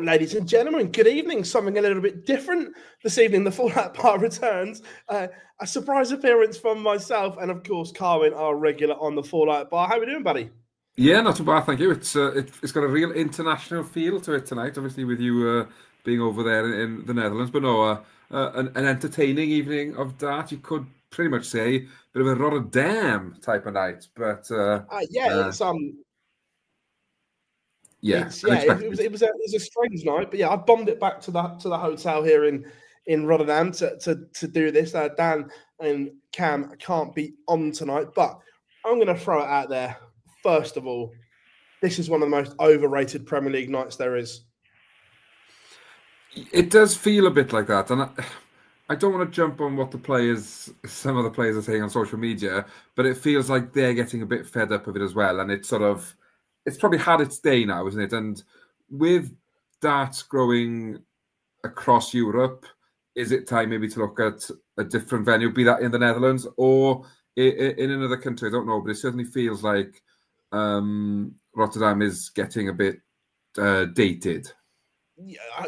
Ladies and gentlemen, good evening. Something a little bit different this evening. The Fallout Bar returns. A surprise appearance from myself and, of course, Carwin, our regular on the Fallout Bar. How are we doing, buddy? Yeah, not too bad, thank you. It's got a real international feel to it tonight. Obviously, with you being over there in the Netherlands, but no, an entertaining evening of dart. You could pretty much say a bit of a Rotterdam type of night, but yeah, it was a strange night, but yeah, I bombed it back to the hotel here in Rotterdam to do this. Dan and Cam can't be on tonight, but I'm going to throw it out there. First of all, this is one of the most overrated Premier League nights there is. It does feel a bit like that, and I don't want to jump on what some of the players are saying on social media, but it feels like they're getting a bit fed up of it as well, and it's probably had its day now, isn't it? And with darts growing across Europe, is it time maybe to look at a different venue, be that in the Netherlands or in another country? I don't know, but it certainly feels like Rotterdam is getting a bit dated.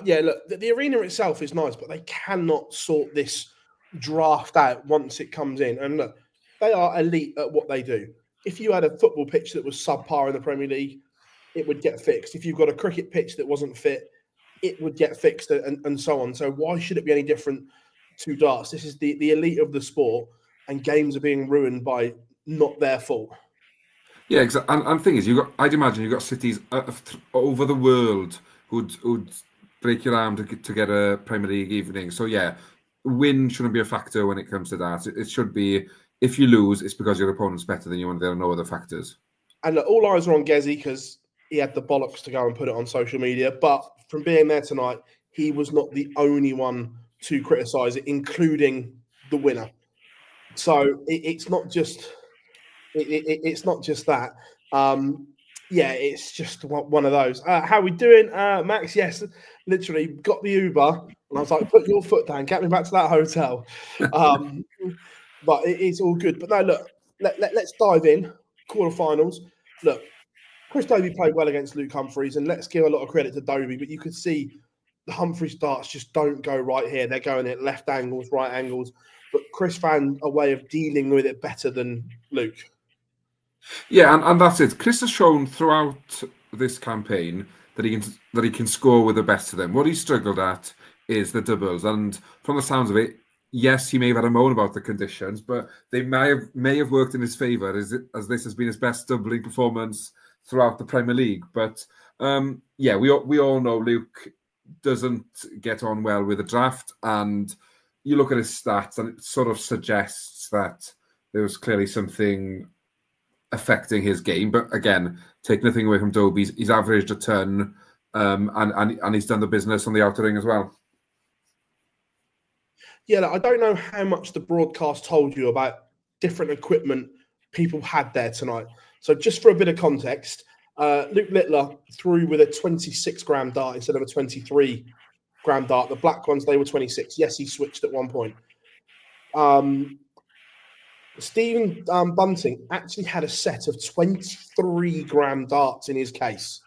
Yeah, look, the arena itself is nice, but they cannot sort this draft out once it comes in. And look, they are elite at what they do. If you had a football pitch that was subpar in the Premier League, it would get fixed. If you've got a cricket pitch that wasn't fit, it would get fixed and so on. So why should it be any different to darts? This is the elite of the sport, and games are being ruined by not their fault. Yeah, exactly. And the thing is, I'd imagine you've got cities over the world who'd break your arm to get a Premier League evening. So yeah, win shouldn't be a factor when it comes to that. It should be, if you lose, it's because your opponent's better than you and there are no other factors. And look, all eyes are on Gezi because he had the bollocks to go and put it on social media. But from being there tonight, he was not the only one to criticise it, including the winner. So it's not just that. Yeah, it's just one of those. How are we doing, Max? Yes, literally got the Uber, and I was like, "Put your foot down, get me back to that hotel." But it's all good. But no, look, let's dive in. Quarterfinals. Look, Chris Dobey played well against Luke Humphries, and let's give a lot of credit to Dobey. But you could see the Humphries darts just don't go right here. They're going at left angles, right angles. But Chris found a way of dealing with it better than Luke. Yeah, and that's it. Chris has shown throughout this campaign that he can score with the best of them. What he struggled at is the doubles, and from the sounds of it, yes, he may have had a moan about the conditions, but they may have worked in his favour as this has been his best doubling performance throughout the Premier League. But yeah, we all know Luke doesn't get on well with the draft, and you look at his stats, and it sort of suggests that there was clearly something affecting his game. But again, take nothing away from Dobey. He's averaged a ton, and he's done the business on the outer ring as well. Yeah, look, I don't know how much the broadcast told you about different equipment people had there tonight. So just for a bit of context, Luke Littler threw with a 26-gram dart instead of a 23-gram dart. The black ones, they were 26. Yes, he switched at one point. Stephen Bunting actually had a set of 23-gram darts in his case.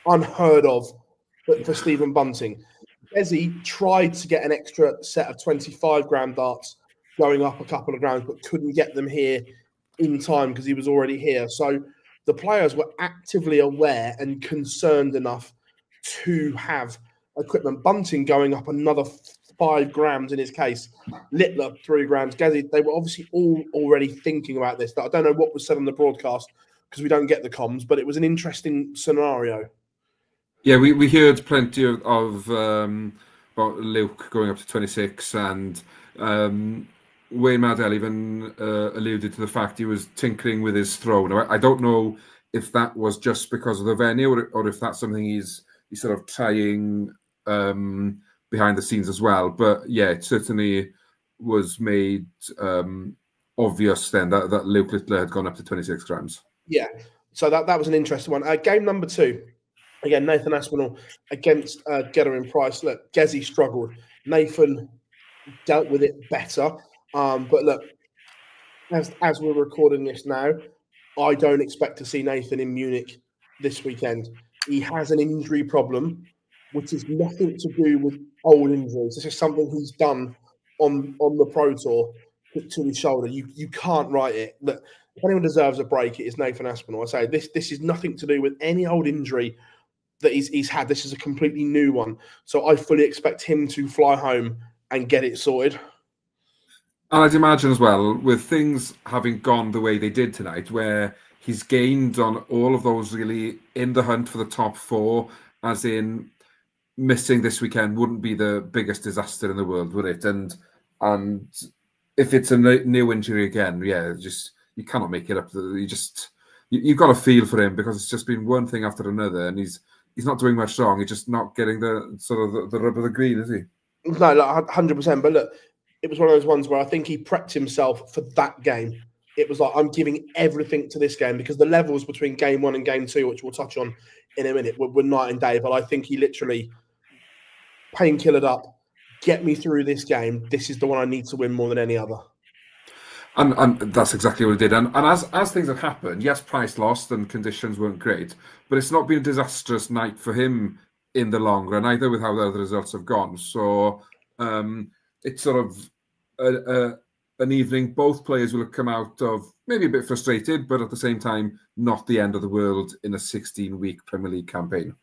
Unheard of for Stephen Bunting. Gezi tried to get an extra set of 25-gram darts going up a couple of grams, but couldn't get them here in time because he was already here. So the players were actively aware and concerned enough to have equipment. Bunting going up another 5 grams in his case. Littler 3 grams. Gezi, they were obviously all already thinking about this. I don't know what was said on the broadcast because we don't get the comms, but it was an interesting scenario. Yeah, we heard plenty of about Luke going up to 26, and Wayne Maddell even alluded to the fact he was tinkering with his throw. Now, I don't know if that was just because of the venue or if that's something he's sort of trying behind the scenes as well. But yeah, it certainly was made obvious then that Luke Littler had gone up to 26 grams. Yeah, so that was an interesting one. Game number 2. Again, Nathan Aspinall against Getter Price. Look, Gezi struggled. Nathan dealt with it better. But look, as we're recording this now, I don't expect to see Nathan in Munich this weekend. He has an injury problem which is nothing to do with old injuries. This is something he's done on the Pro Tour to his shoulder. You can't write it. Look, if anyone deserves a break, it is Nathan Aspinall. I say this is nothing to do with any old injury that he's had. This is a completely new one. So I fully expect him to fly home and get it sorted. And I'd imagine as well, with things having gone the way they did tonight, where he's gained on all of those really in the hunt for the top four, as in missing this weekend wouldn't be the biggest disaster in the world, would it? And if it's a new injury again, yeah, just you cannot make it up. You've got to feel for him, because it's just been one thing after another, and he's not doing much wrong. He's just not getting the sort of the rub of the green, is he? No, like 100%. But look, it was one of those ones where I think he prepped himself for that game. It was like, I'm giving everything to this game, because the levels between game one and game two, which we'll touch on in a minute, were night and day. But I think he literally painkillered up, get me through this game. This is the one I need to win more than any other. And that's exactly what he did. And as things have happened, yes, Price lost and conditions weren't great, but it's not been a disastrous night for him in the long run either, with how the other results have gone. So it's sort of an evening both players will have come out of maybe a bit frustrated, but at the same time, not the end of the world in a 16-week Premier League campaign.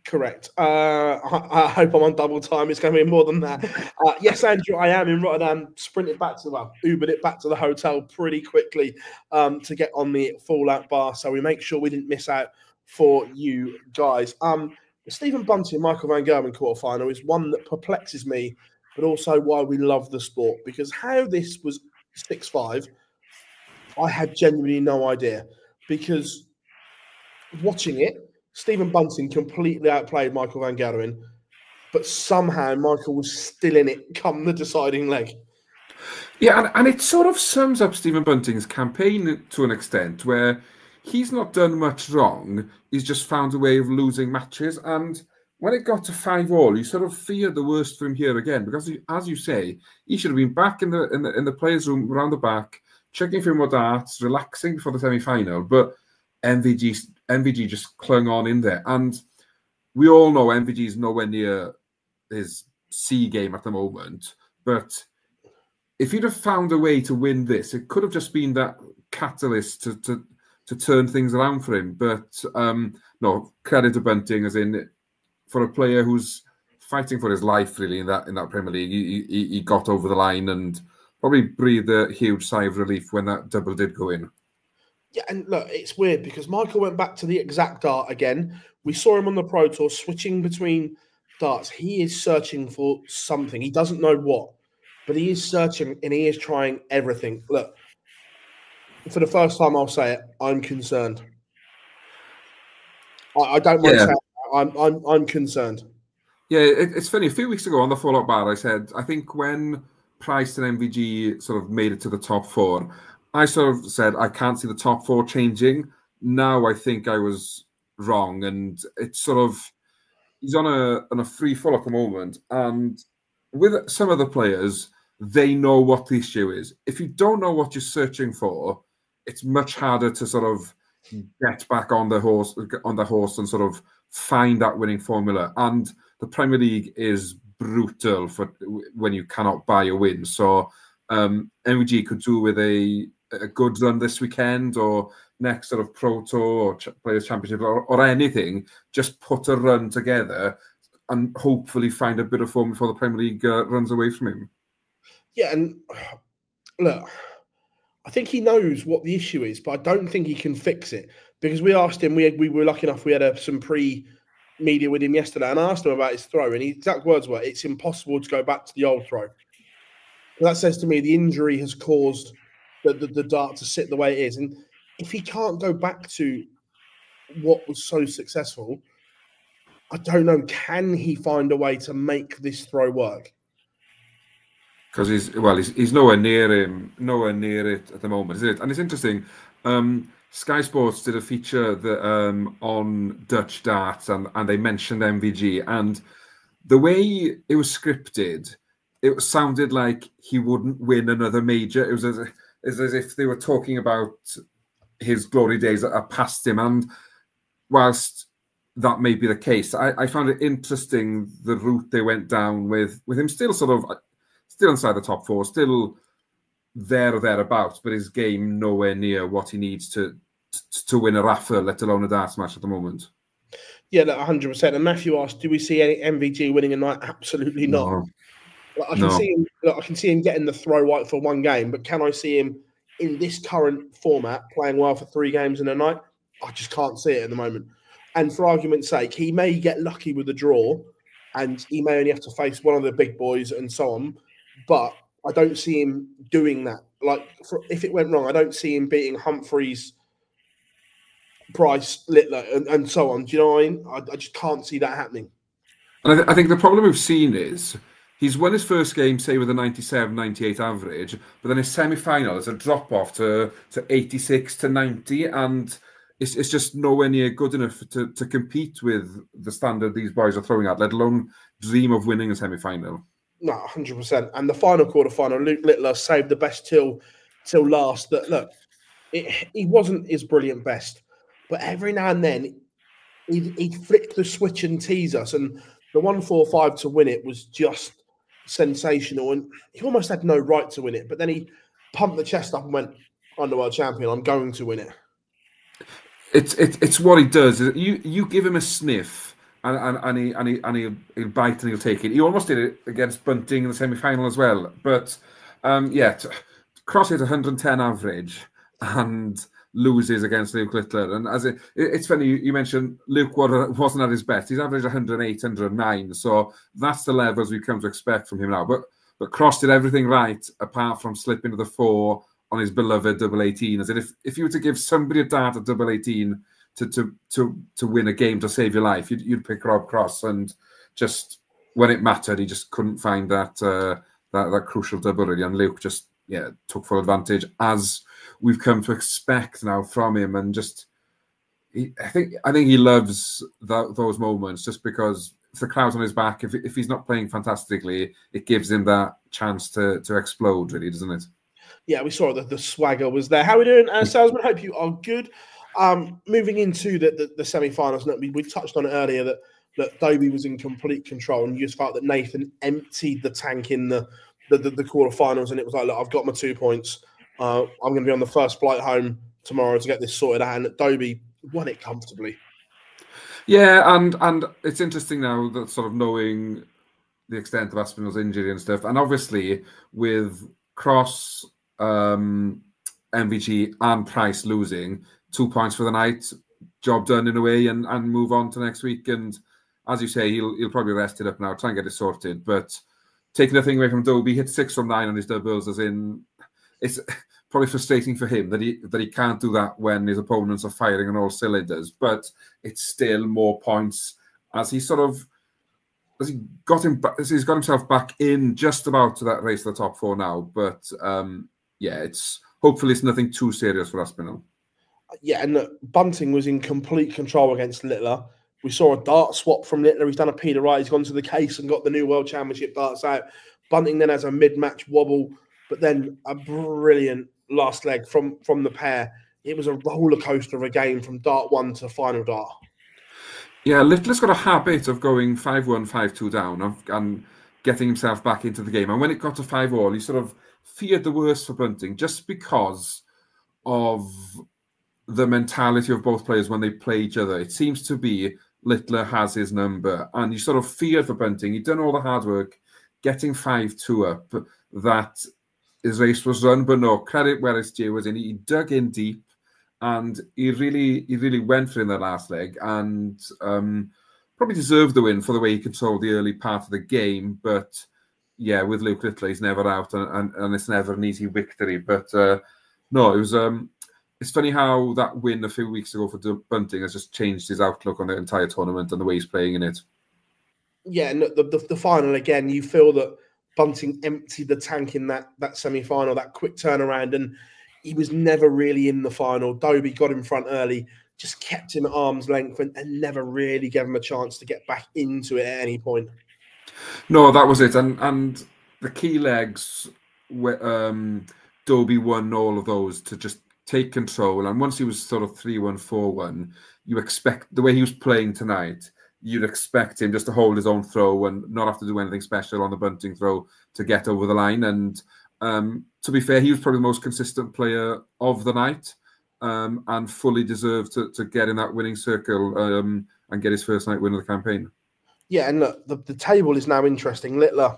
Correct. I hope I'm on double time. It's going to be more than that. Yes, Andrew, I am in Rotterdam. Sprinted back to Ubered it back to the hotel pretty quickly to get on the fallout bar, so we make sure we didn't miss out for you guys. The Stephen Bunting, Michael Van Gerwen quarterfinal is one that perplexes me, but also why we love the sport, because how this was 6-5, I had genuinely no idea, because watching it, Stephen Bunting completely outplayed Michael Van Gerwen, but somehow Michael was still in it come the deciding leg. Yeah, and it sort of sums up Stephen Bunting's campaign to an extent, where he's not done much wrong. He's just found a way of losing matches. And when it got to 5-5, you sort of feared the worst for him here again, because as you say, he should have been back in the players' room around the back, checking for more darts, relaxing before the semi-final. But MVG just clung on in there. And we all know MVG is nowhere near his C game at the moment. But if he'd have found a way to win this, it could have just been that catalyst to turn things around for him. But no, credit to Bunting, as in, for a player who's fighting for his life really in that Premier League, he got over the line and probably breathed a huge sigh of relief when that double did go in. Yeah, and look, it's weird because Michael went back to the exact dart again. We saw him on the Pro Tour switching between darts. He is searching for something. He doesn't know what, but he is searching and he is trying everything. Look, for the first time, I'll say it, I'm concerned. I don't mind saying it. I'm concerned. Yeah, it's funny. A few weeks ago on the Fallout Bar, I said, I think when Price and MVG sort of made it to the top four, I sort of said, I can't see the top four changing. Now I think I was wrong. And it's sort of, he's on a free fall at the moment. And with some of the players, they know what the issue is. If you don't know what you're searching for, it's much harder to sort of get back on the horse and sort of find that winning formula. And the Premier League is brutal for when you cannot buy a win. So MVG could do with a good run this weekend or next sort of Pro Tour or Players Championship or anything. Just put a run together and hopefully find a bit of form before the Premier League runs away from him. Yeah, and look, I think he knows what the issue is, but I don't think he can fix it, because we asked him, we were lucky enough, we had some pre-media with him yesterday, and I asked him about his throw, and his exact words were, it's impossible to go back to the old throw. And that says to me the injury has caused the dart to sit the way it is. And if he can't go back to what was so successful, I don't know, can he find a way to make this throw work? Because he's nowhere near it at the moment, is it? And it's interesting. Sky Sports did a feature on Dutch darts, and they mentioned MVG, and the way it was scripted, it sounded like he wouldn't win another major. It was as if they were talking about his glory days that are past him. And whilst that may be the case. I found it interesting the route they went down with him still still inside the top four, still there or thereabouts, but his game nowhere near what he needs to win a raffle, let alone a darts match at the moment. Yeah, 100%. And Matthew asked, "Do we see any MVG winning a night?" Absolutely not. No. I can see him. I can see him getting the throw right for one game, but can I see him in this current format playing well for 3 games in a night? I just can't see it at the moment. And for argument's sake, he may get lucky with a draw, and he may only have to face one of the big boys and so on. But I don't see him doing that. Like, if it went wrong, I don't see him beating Humphreys, Price, Littler, and so on. Do you know what I mean? I just can't see that happening. And I think the problem we've seen is he's won his first game, say, with a 97, 98 average, but then his semi-final is a drop-off to 86 to 90, and it's just nowhere near good enough to compete with the standard these boys are throwing at, let alone dream of winning a semi-final. No, 100%. And the final quarter-final, Luke Littler saved the best till last. That look, he wasn't his brilliant best, but every now and then he'd flick the switch and tease us, and the 1-4-5 to win it was just sensational, and he almost had no right to win it, but then he pumped the chest up and went, "I'm the world champion, I'm going to win it." It's what he does. You give him a sniff and he'll bite and he'll take it. He almost did it against Bunting in the semi-final as well. But Cross hit 110 average and loses against Luke Littler. And it's funny, you mentioned Luke wasn't at his best. He's averaged 108, 109. So that's the levels we come to expect from him now. But Cross did everything right apart from slipping to the 4 on his beloved double 18. As if you were to give somebody a dart at double 18 to win a game to save your life, you'd pick Rob Cross. And just when it mattered, he just couldn't find that crucial double really. And Luke just took full advantage, as we've come to expect now from him. And just I think he loves those moments, just because if the crowd's on his back, if he's not playing fantastically, it gives him that chance to explode, really, doesn't it? Yeah, we saw that the swagger was there. How are we doing, Salesman? Hope you are good. Moving into the semi-finals, we touched on it earlier that Dobie was in complete control, and you just felt that Nathan emptied the tank in the quarterfinals, and it was like, look, I've got my 2 points. I'm going to be on the first flight home tomorrow to get this sorted out, and Dobie won it comfortably. Yeah, and it's interesting now that sort of knowing the extent of Aspinall's injury and stuff, and obviously with Cross, MVG and Price losing, 2 points for the night, job done in a way, and move on to next week. And as you say, he'll probably rest it up now, try and get it sorted. But taking nothing away from Dobie, hit 6 from 9 on his doubles, as in it's probably frustrating for him that he can't do that when his opponents are firing on all cylinders. But it's still more points as he's got himself back in just about to that race to the top 4 now. But hopefully it's nothing too serious for Aspinall. Yeah, and Bunting was in complete control against Littler. We saw a dart swap from Littler. He's done a Peter Wright. He's gone to the case and got the new World Championship darts out. Bunting then has a mid-match wobble, but then a brilliant last leg from the pair. It was a roller coaster of a game from dart 1 to final dart. Yeah, Littler's got a habit of going 5-1, 5-2 down and getting himself back into the game. And when it got to 5-all, he sort of feared the worst for Bunting, just because of the mentality of both players when they play each other. It seems to be Littler has his number, and you sort of feared for Bunting. He'd done all the hard work, getting 5-2 up, that his race was run, but no, credit where it's due was in. He dug in deep, and he really went for it in the last leg, and probably deserved the win for the way he controlled the early part of the game. But yeah, with Luke Littler, he's never out, and it's never an easy victory. But no, it was. It's funny how that win a few weeks ago for Bunting has just changed his outlook on the entire tournament and the way he's playing in it. Yeah, and the final again, you feel that Bunting emptied the tank in that semi-final, that quick turnaround, and he was never really in the final. Dobie got in front early, just kept him at arm's length and never really gave him a chance to get back into it at any point. No, that was it. And the key legs, Dobie won all of those to just take control. And once he was sort of 3-1, 4-1, you expect, the way he was playing tonight, you'd expect him just to hold his own throw and not have to do anything special on the bunting throw to get over the line. And to be fair, he was probably the most consistent player of the night, and fully deserved to get in that winning circle and get his first night win of the campaign. Yeah, and look, the table is now interesting. Littler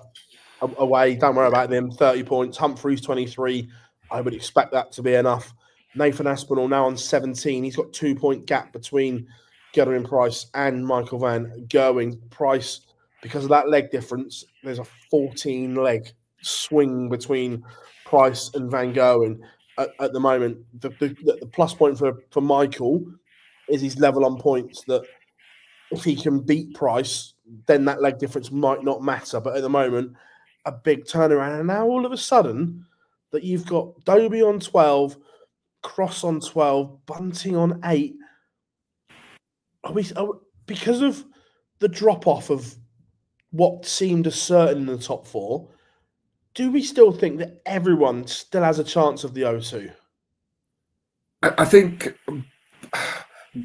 away, don't worry about them, 30 points. Humphreys, 23. I would expect that to be enough. Nathan Aspinall now on 17. He's got 2-point gap between Gerwyn Price and Michael Van Gerwen. Price, because of that leg difference, there's a 14-leg swing between Price and Van Gerwen at the moment. The plus point for Michael is he's level on points, that if he can beat Price, then that leg difference might not matter. But at the moment, a big turnaround. And now all of a sudden, that you've got Dobie on 12, Cross on 12, Bunting on 8. Because of the drop-off of what seemed a certain in the top 4, do we still think that everyone still has a chance of the O2? I think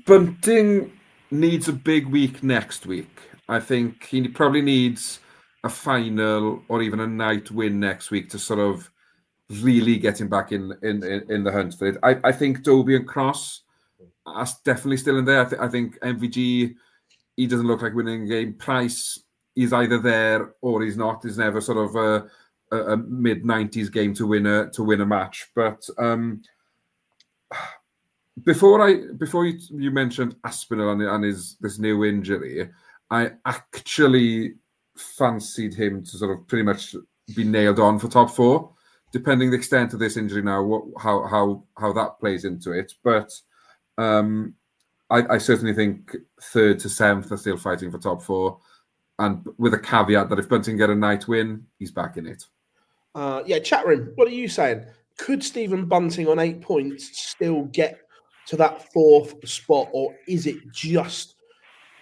Bunting needs a big week next week. I think he probably needs a final or even a night win next week to sort of really get him back in the hunt for it. I think Dobie and Cross are definitely still in there. I think MVG, he doesn't look like winning a game. Price, he's either there or he's not. He's never sort of a mid-90s game to win a match. But before you mentioned Aspinall and this new injury, I actually fancied him to sort of pretty much be nailed on for top 4, depending the extent of this injury now, how that plays into it. But I certainly think 3rd to 7th are still fighting for top 4, and with a caveat that if Bunting get a night win, he's back in it. Yeah, chat room, what are you saying? Could Stephen Bunting on 8 points still get to that 4th spot, or is it just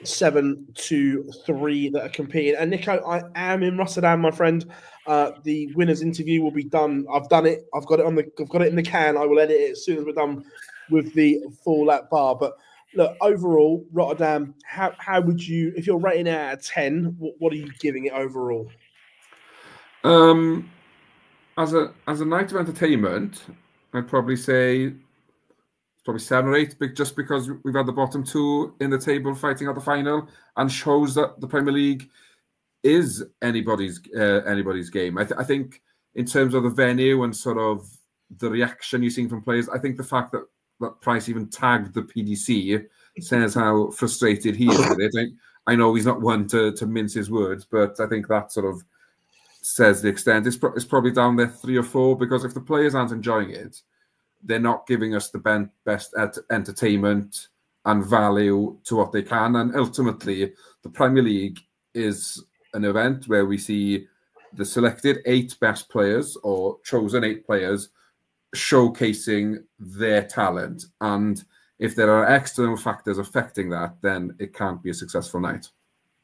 7 to 3 that are competing? And Nico, I am in Rotterdam, my friend. The winner's interview will be done. I've done it. I've got it in the can. I will edit it as soon as we're done with the full lap bar. But look, overall, Rotterdam, how would you, if you're rating it out of 10, what are you giving it overall? As a night of entertainment, I'd probably say probably 7 or 8, just because we've had the bottom 2 in the table fighting out the final, and shows that the Premier League is anybody's game. I think in terms of the venue and sort of the reaction you're seeing from players, I think the fact that Price even tagged the PDC says how frustrated he is with it. I know he's not one to mince his words, but I think that sort of says the extent. It's probably down there 3 or 4, because if the players aren't enjoying it, they're not giving us the best entertainment and value to what they can. And ultimately, the Premier League is an event where we see the selected 8 best players, or chosen 8 players, showcasing their talent. And if there are external factors affecting that, then it can't be a successful night.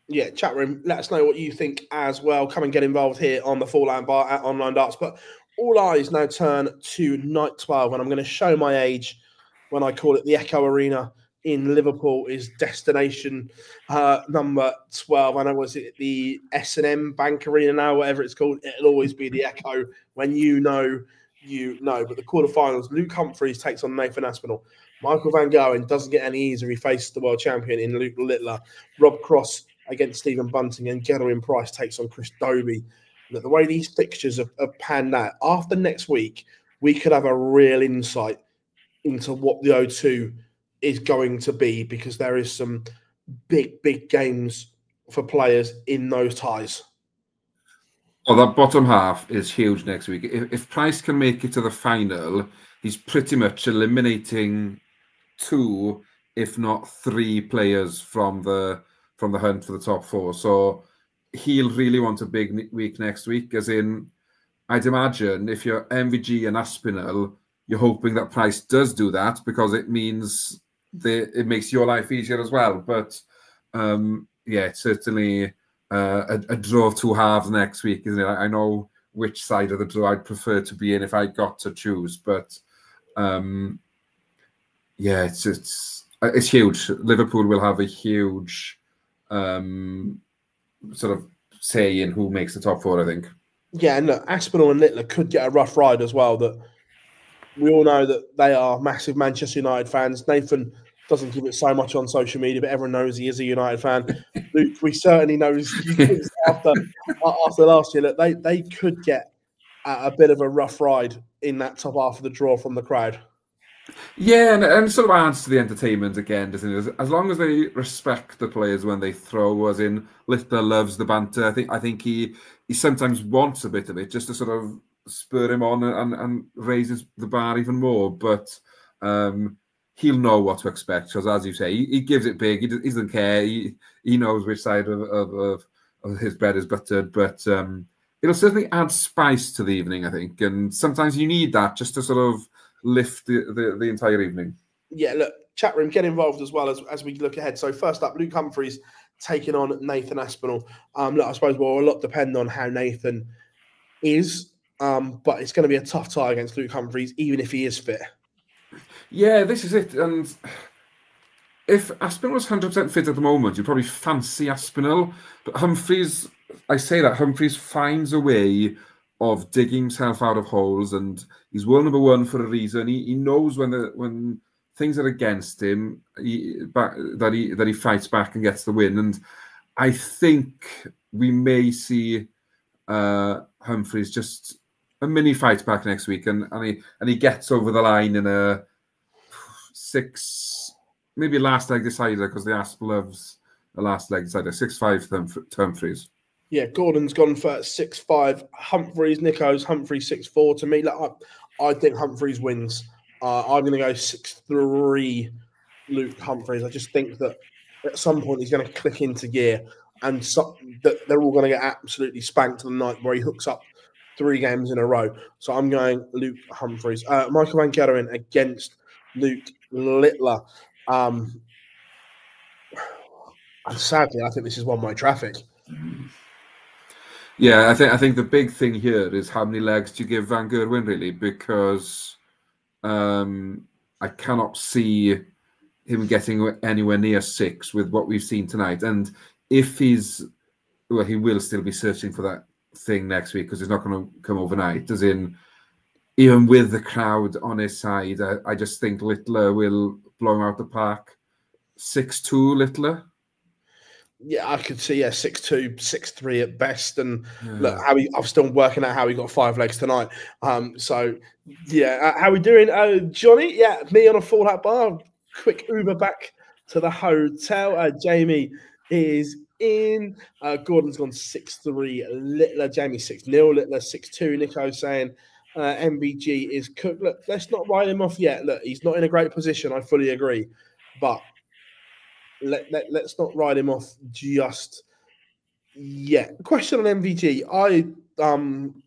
Yeah, chat room, let us know what you think as well. Come and get involved here on the Full Line Bar at Online Darts. But all eyes now turn to night 12, and I'm going to show my age when I call it the Echo Arena in Liverpool is destination number 12. I know, was it the S&M Bank Arena now, whatever it's called? It'll always be the Echo. When you know, you know. But the quarterfinals, Luke Humphreys takes on Nathan Aspinall. Michael Van Gerwen doesn't get any easier. He faces the world champion in Luke Littler. Rob Cross against Stephen Bunting, and Gerwyn Price takes on Chris Dobie. Look, the way these fixtures have panned out, after next week, we could have a real insight into what the O2 is going to be, because there is some big games for players in those ties. Oh, that bottom half is huge next week. If Price can make it to the final, he's pretty much eliminating 2, if not 3 players from the hunt for the top 4. So he'll really want a big week next week, as in, I'd imagine if you're MVG and Aspinall, you're hoping that Price does do that, because it means it makes your life easier as well. But yeah, it's certainly a draw of 2 halves next week, isn't it? I know which side of the draw I'd prefer to be in if I got to choose, but Yeah, it's huge. Liverpool will have a huge sort of say in who makes the top four, I think. Yeah, and look, Aspinall and Littler could get a rough ride as well. That we all know that they are massive Manchester United fans. Nathan doesn't give it so much on social media, but everyone knows he is a United fan. Luke, we certainly know after last year that they could get a bit of a rough ride in that top half of the draw from the crowd. Yeah, and sort of adds to the entertainment again, doesn't it? As long as they respect the players when they throw, as in Littler loves the banter. I think he sometimes wants a bit of it just to sort of spur him on and raises the bar even more. But he'll know what to expect because, as you say, he gives it big. He doesn't care. He knows which side of his bread is buttered. But it'll certainly add spice to the evening, I think. And sometimes you need that just to sort of lift the entire evening. Yeah, look, chat room, get involved as well as we look ahead. So first up, Luke Humphries taking on Nathan Aspinall. Look, I suppose a lot depend on how Nathan is, but it's going to be a tough tie against Luke Humphries, even if he is fit. Yeah, this is it. And if Aspinall was 100% fit at the moment, you'd probably fancy Aspinall. But Humphries, I say that, Humphries finds a way of digging himself out of holes, and he's world number one for a reason. He knows when things are against him, that he fights back and gets the win. And I think we may see Humphries just a mini fight back next week, and he gets over the line in a 6, maybe last leg decider, because the Asp loves the last leg decider. 6-5 to Humphries. Yeah, Gordon's gone for 6-5. Humphries, Nico's Humphries 6-4. To me, I think Humphries wins. I'm going to go 6-3 Luke Humphries. I just think that at some point he's going to click into gear, and that they're all going to get absolutely spanked to the night where he hooks up 3 games in a row. So I'm going Luke Humphries. Michael Van Gerderen against Luke Littler. And sadly, I think this is one-way traffic. Yeah, I think the big thing here is how many legs do you give Van Gerwen, really, because I cannot see him getting anywhere near 6 with what we've seen tonight. And if he will still be searching for that thing next week, because he's not going to come overnight, as in, even with the crowd on his side, I just think Littler will blow him out the park. 6-2 Littler. Yeah, I could see 6-2, 6-3 at best. And look, I'm still working out how he got 5 legs tonight. So yeah, how we doing, Johnny? Yeah, me on a fallout bar. Quick Uber back to the hotel. Jamie is in. Gordon's gone 6-3 Littler. Jamie 6-0 Littler. 6-2 Nico saying MVG is cooked. Look, let's not write him off yet. Look, he's not in a great position. I fully agree, but let's not write him off just yet. Question on MVG. I'm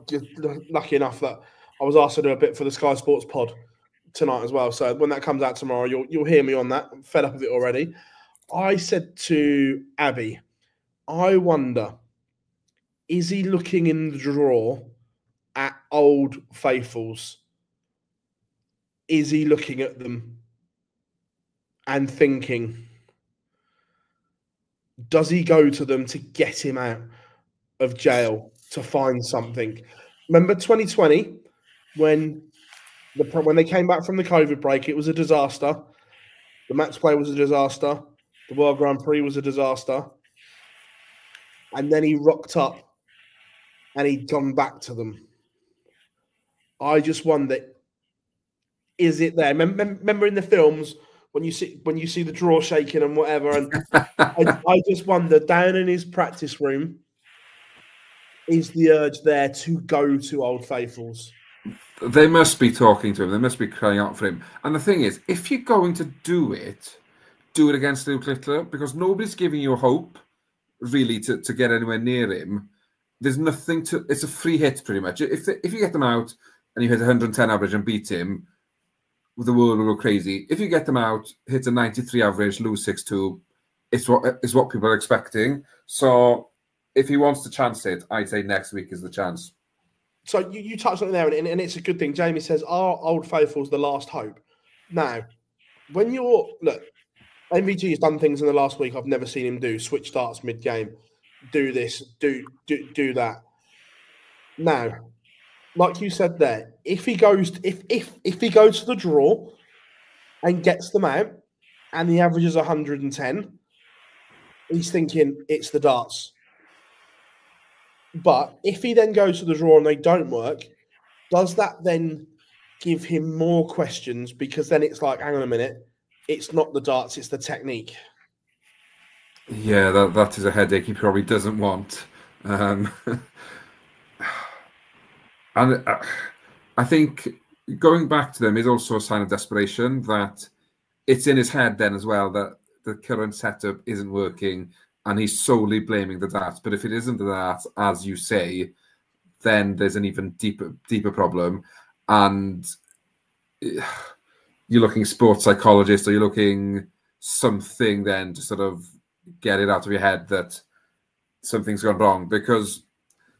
just lucky enough that I was asked to do a bit for the Sky Sports pod tonight as well. So when that comes out tomorrow, you'll hear me on that. I'm fed up of it already. I said to Abby, I wonder, is he looking in the drawer at old faithfuls? Is he looking at them and thinking, does he go to them to get him out of jail, to find something? Remember 2020 when they came back from the COVID break, it was a disaster. The match play was a disaster. The World Grand Prix was a disaster. And then he rocked up and he'd gone back to them. I just wonder, is it there? Remember in the films when you see the drawer shaking and whatever, and I just wonder, down in his practice room, is the urge there to go to Old Faithfuls? They must be talking to him. They must be crying out for him. And the thing is, if you're going to do it against Luke Littler, because nobody's giving you hope, really, to get anywhere near him. There's nothing to... It's a free hit, pretty much. If you get them out and you hit 110 average and beat him, the world will go crazy. If you get them out, hit a 93 average, lose 6-2, it's what people are expecting. So if he wants to chance it, I'd say next week is the chance. So you touched on it there, and it's a good thing. Jamie says, are Old Faithfuls the last hope? Now, when you're look, MVG has done things in the last week I've never seen him do. Switch starts mid-game, do this, do that. Now, like you said there, if he goes to the draw and gets them out, and the average is 110, he's thinking it's the darts. But if he then goes to the draw and they don't work, does that then give him more questions? Because then it's like, hang on a minute, it's not the darts, it's the technique. Yeah, that is a headache he probably doesn't want. And I think going back to them is also a sign of desperation, that it's in his head then as well that the current setup isn't working and he's solely blaming the darts. But if it isn't the darts, as you say, then there's an even deeper problem. And you're looking sports psychologist, or you're looking something then to sort of get it out of your head that something's gone wrong, because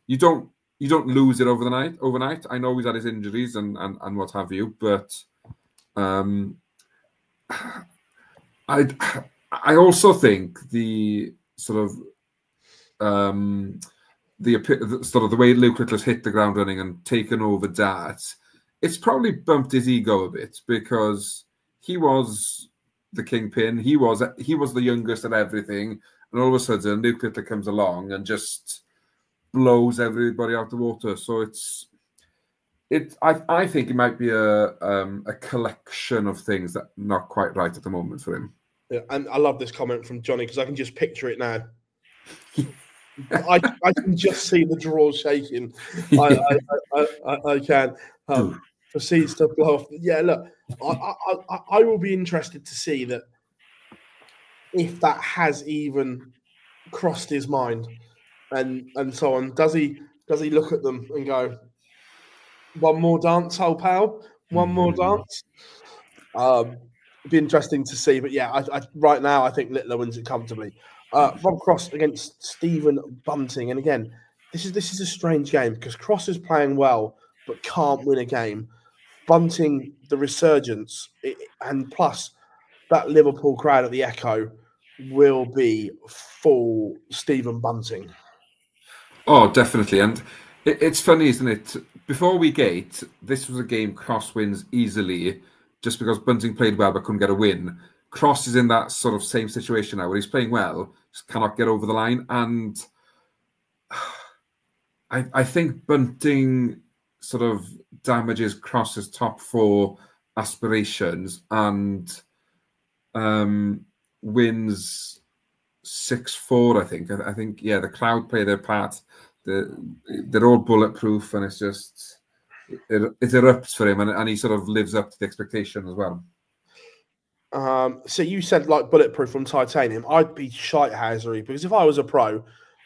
you don't lose it overnight. I know he's had his injuries and what have you, but I also think the sort of the way Luke Littler's hit the ground running and taken over darts, it's probably bumped his ego a bit, because he was the kingpin, he was the youngest at everything, and all of a sudden Luke Littler comes along and just blows everybody out the water. So I think it might be a collection of things that are not quite right at the moment for him. Yeah, and I love this comment from Johnny, because I can just picture it now. I can just see the drawers shaking. I can. Proceeds to blow off. Yeah, look, I will be interested to see that, if that has even crossed his mind, and so on. Does he look at them and go, one more dance, old pal, one more dance? It'd be interesting to see. But yeah, I right now I think Littler wins it comfortably. Rob Cross against Stephen Bunting, and again, this is a strange game, because Cross is playing well but can't win a game. Bunting, the resurgence, and plus that Liverpool crowd at the Echo will be full Stephen Bunting. Oh, definitely. And it's funny, isn't it? Before we gate, this was a game Cross wins easily, just because Bunting played well but couldn't get a win. Cross is in that sort of same situation now, where he's playing well, just cannot get over the line. And I think Bunting sort of damages Cross's top 4 aspirations and wins 6-4, I think. I think, yeah, the crowd play their part. They're all bulletproof, and it's just, it erupts for him, and he sort of lives up to the expectation as well. So you said like bulletproof from titanium. I'd be shite-housery, because if I was a pro,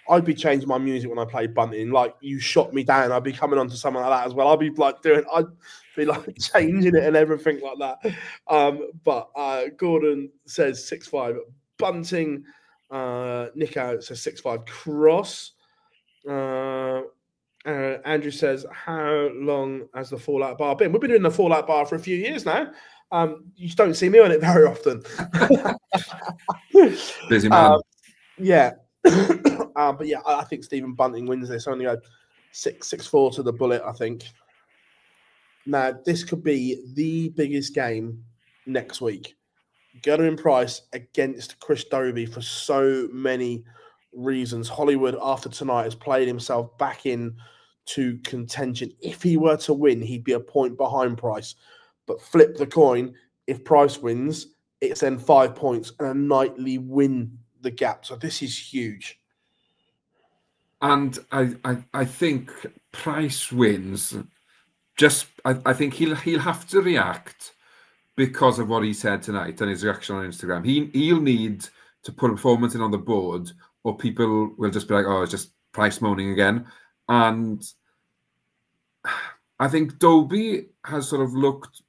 I'd be changing my music when I play Bunting. Like, you shot me down, I'd be coming on to something like that as well. I'd be like changing it and everything like that. But Gordon says 6-5 Bunting. Nico says 6-5 Cross. Andrew says, how long has the Fallout Bar been? We've been doing the Fallout Bar for a few years now. You just don't see me on it very often. Busy man. Yeah. But yeah, I think Stephen Bunting wins this. Only go 6-4 to the bullet, I think. Now, this could be the biggest game next week. Gerwyn Price against Chris Dobey for so many reasons. Hollywood, after tonight, has played himself back in to contention. If he were to win, he'd be a point behind Price. But flip the coin, if Price wins, it's then 5 points, and a Knightley win the gap. So this is huge. And I think Price wins. I think he'll have to react because of what he said tonight and his reaction on Instagram. He'll need to put a performance in on the board, or people will just be like, oh, it's just Price moaning again. And I think Dobey has sort of looked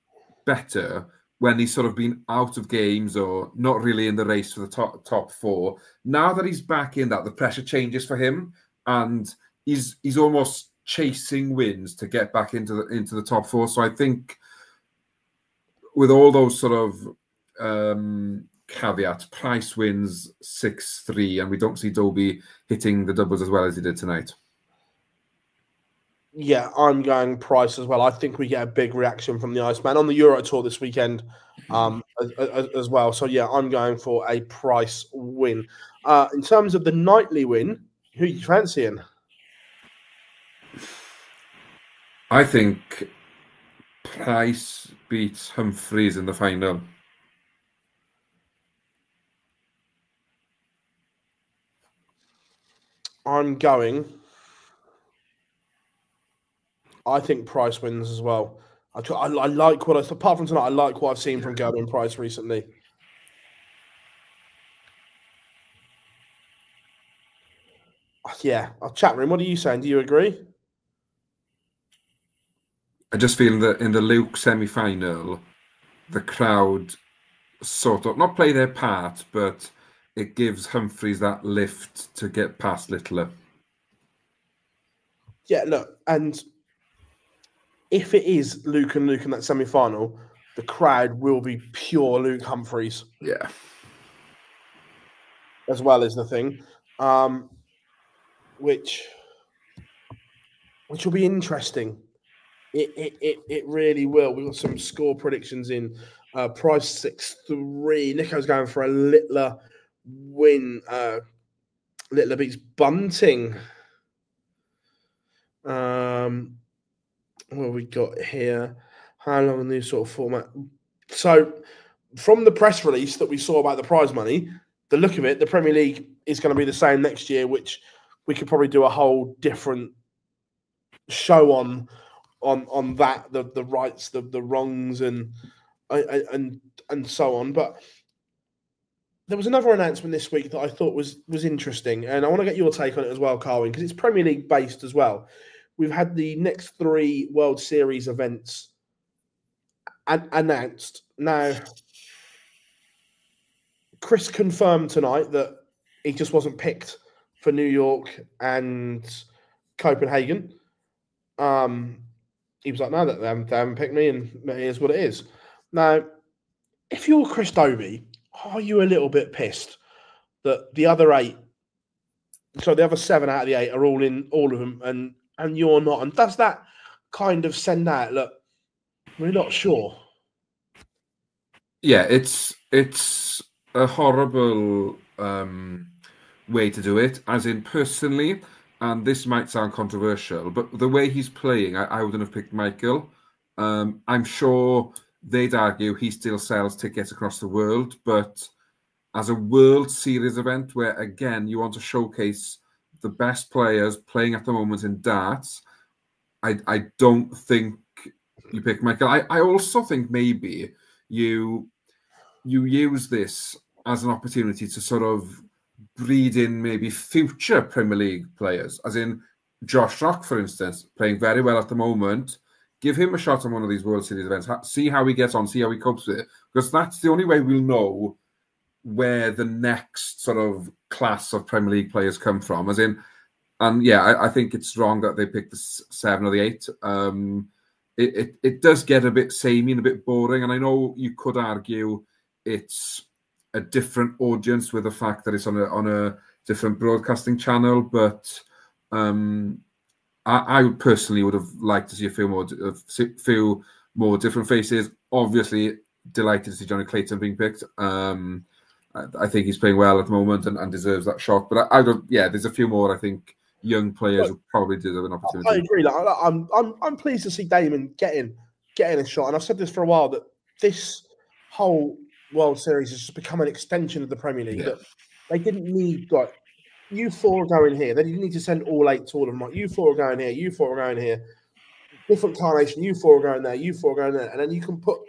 better when he's sort of been out of games or not really in the race for the top 4. Now that he's back in that, the pressure changes for him, and he's almost chasing wins to get back into the top 4. So I think with all those sort of caveat. Price wins 6-3, and we don't see Dobie hitting the doubles as well as he did tonight. Yeah, I'm going Price as well. I think we get a big reaction from the Iceman on the Euro Tour this weekend as well. So, yeah, I'm going for a Price win. In terms of the nightly win, who are you fancying? I think Price beats Humphreys in the final. I think Price wins as well. I like apart from tonight, I like what I've seen from Gerben Price recently. Yeah, chat room. What are you saying? Do you agree? I just feel that in the Luke semi-final, the crowd sort of not play their part, but it gives Humphreys that lift to get past Littler. Yeah, look, and if it is Luke and Luke in that semi-final, the crowd will be pure Luke Humphreys. Yeah. As well as the thing, which will be interesting. It really will. We've got some score predictions in. Price 6-3. Nico's going for a Littler win. Littler beats Bunting. What have we got here? How long in this sort of format? So, from the press release that we saw about the prize money, the look of it, the Premier League is going to be the same next year, which we could probably do a whole different show on that, the rights, the wrongs, and so on. But there was another announcement this week that I thought was interesting, and I want to get your take on it as well, Carwin, because it's Premier League based as well. We've had the next 3 World Series events announced. Now, Chris confirmed tonight that he just wasn't picked for New York and Copenhagen. He was like, no, they haven't picked me, and it is what it is. Now, if you're Chris Dobie, are you a little bit pissed that the other 8, so the other 7 out of the 8 are all in, all of them, and you're not? And does that kind of send out, look, we're not sure? Yeah, it's a horrible way to do it, as in personally, and this might sound controversial, but the way he's playing, I wouldn't have picked Michael. I'm sure they'd argue he still sells tickets across the world, but as a World Series event where, again, you want to showcase the best players playing at the moment in darts, I don't think you pick Michael. I also think maybe you use this as an opportunity to sort of breed in maybe future Premier League players, as in Josh Rock, for instance, playing very well at the moment. Give him a shot on one of these World Series events. See how he gets on, see how he copes with it, because that's the only way we'll know where the next sort of class of Premier League players come from. As in, and yeah, I think it's wrong that they picked the 7 or the 8. It does get a bit samey and a bit boring, and I know you could argue it's a different audience with the fact that it's on a different broadcasting channel, but I personally would have liked to see a few more different faces. Obviously, delighted to see Johnny Clayton being picked. I think he's playing well at the moment and deserves that shot. But I don't. Yeah, there's a few more. I think young players who probably deserve an opportunity. I agree. I'm pleased to see Damon getting a shot, and I've said this for a while that this whole World Series has just become an extension of the Premier League. Yeah. That they didn't need you 4 are going here. They didn't need to send all 8 to all of them. Like, you 4 are going here. You 4 are going here. Different carnation. You 4 are going there. You 4 are going there, and then you can put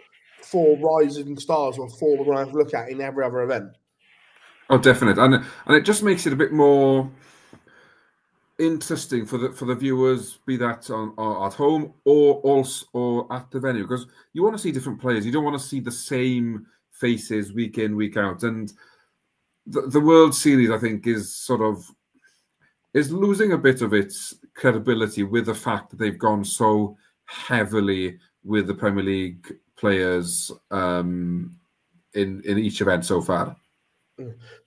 4 rising stars or 4 we're going to have to look at in every other event. Oh, definitely, and it just makes it a bit more interesting for the viewers, be that at home or at the venue, because you want to see different players. You don't want to see the same faces week in, week out. And the World Series, I think, is losing a bit of its credibility with the fact that they've gone so heavily with the Premier League players in each event so far.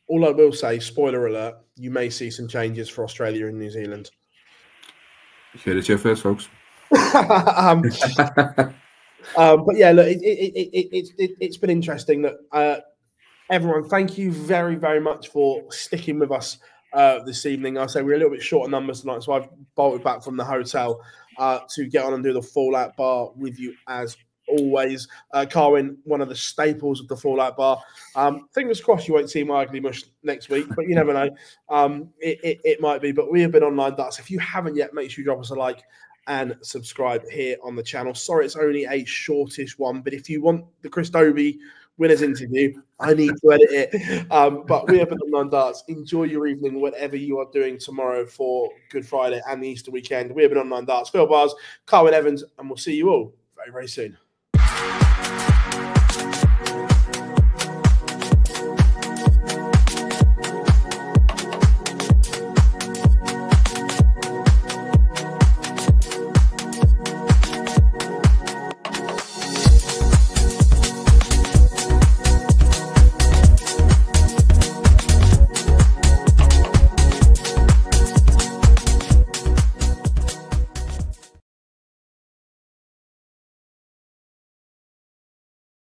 All I will say, spoiler alert, you may see some changes for Australia and New Zealand. You heard it here first, folks. But yeah, look, it's been interesting. That everyone, thank you very, very much for sticking with us this evening. I'll say we're a little bit short on numbers tonight, so I've bolted back from the hotel to get on and do the Fallout Bar with you as always. Carwyn, one of the staples of the Fallout Bar. Fingers crossed you won't see my ugly mush next week, but you never know. It might be, but we have been online darts. If you haven't yet, make sure you drop us a like and subscribe here on the channel. Sorry, it's only a shortish one, but if you want the Chris Dobie winner's interview, I need to edit it. But we have been online darts. Enjoy your evening, whatever you are doing tomorrow for Good Friday and the Easter weekend. We have been online darts. Phil Bars, Carwyn Evans, and we'll see you all very, very soon.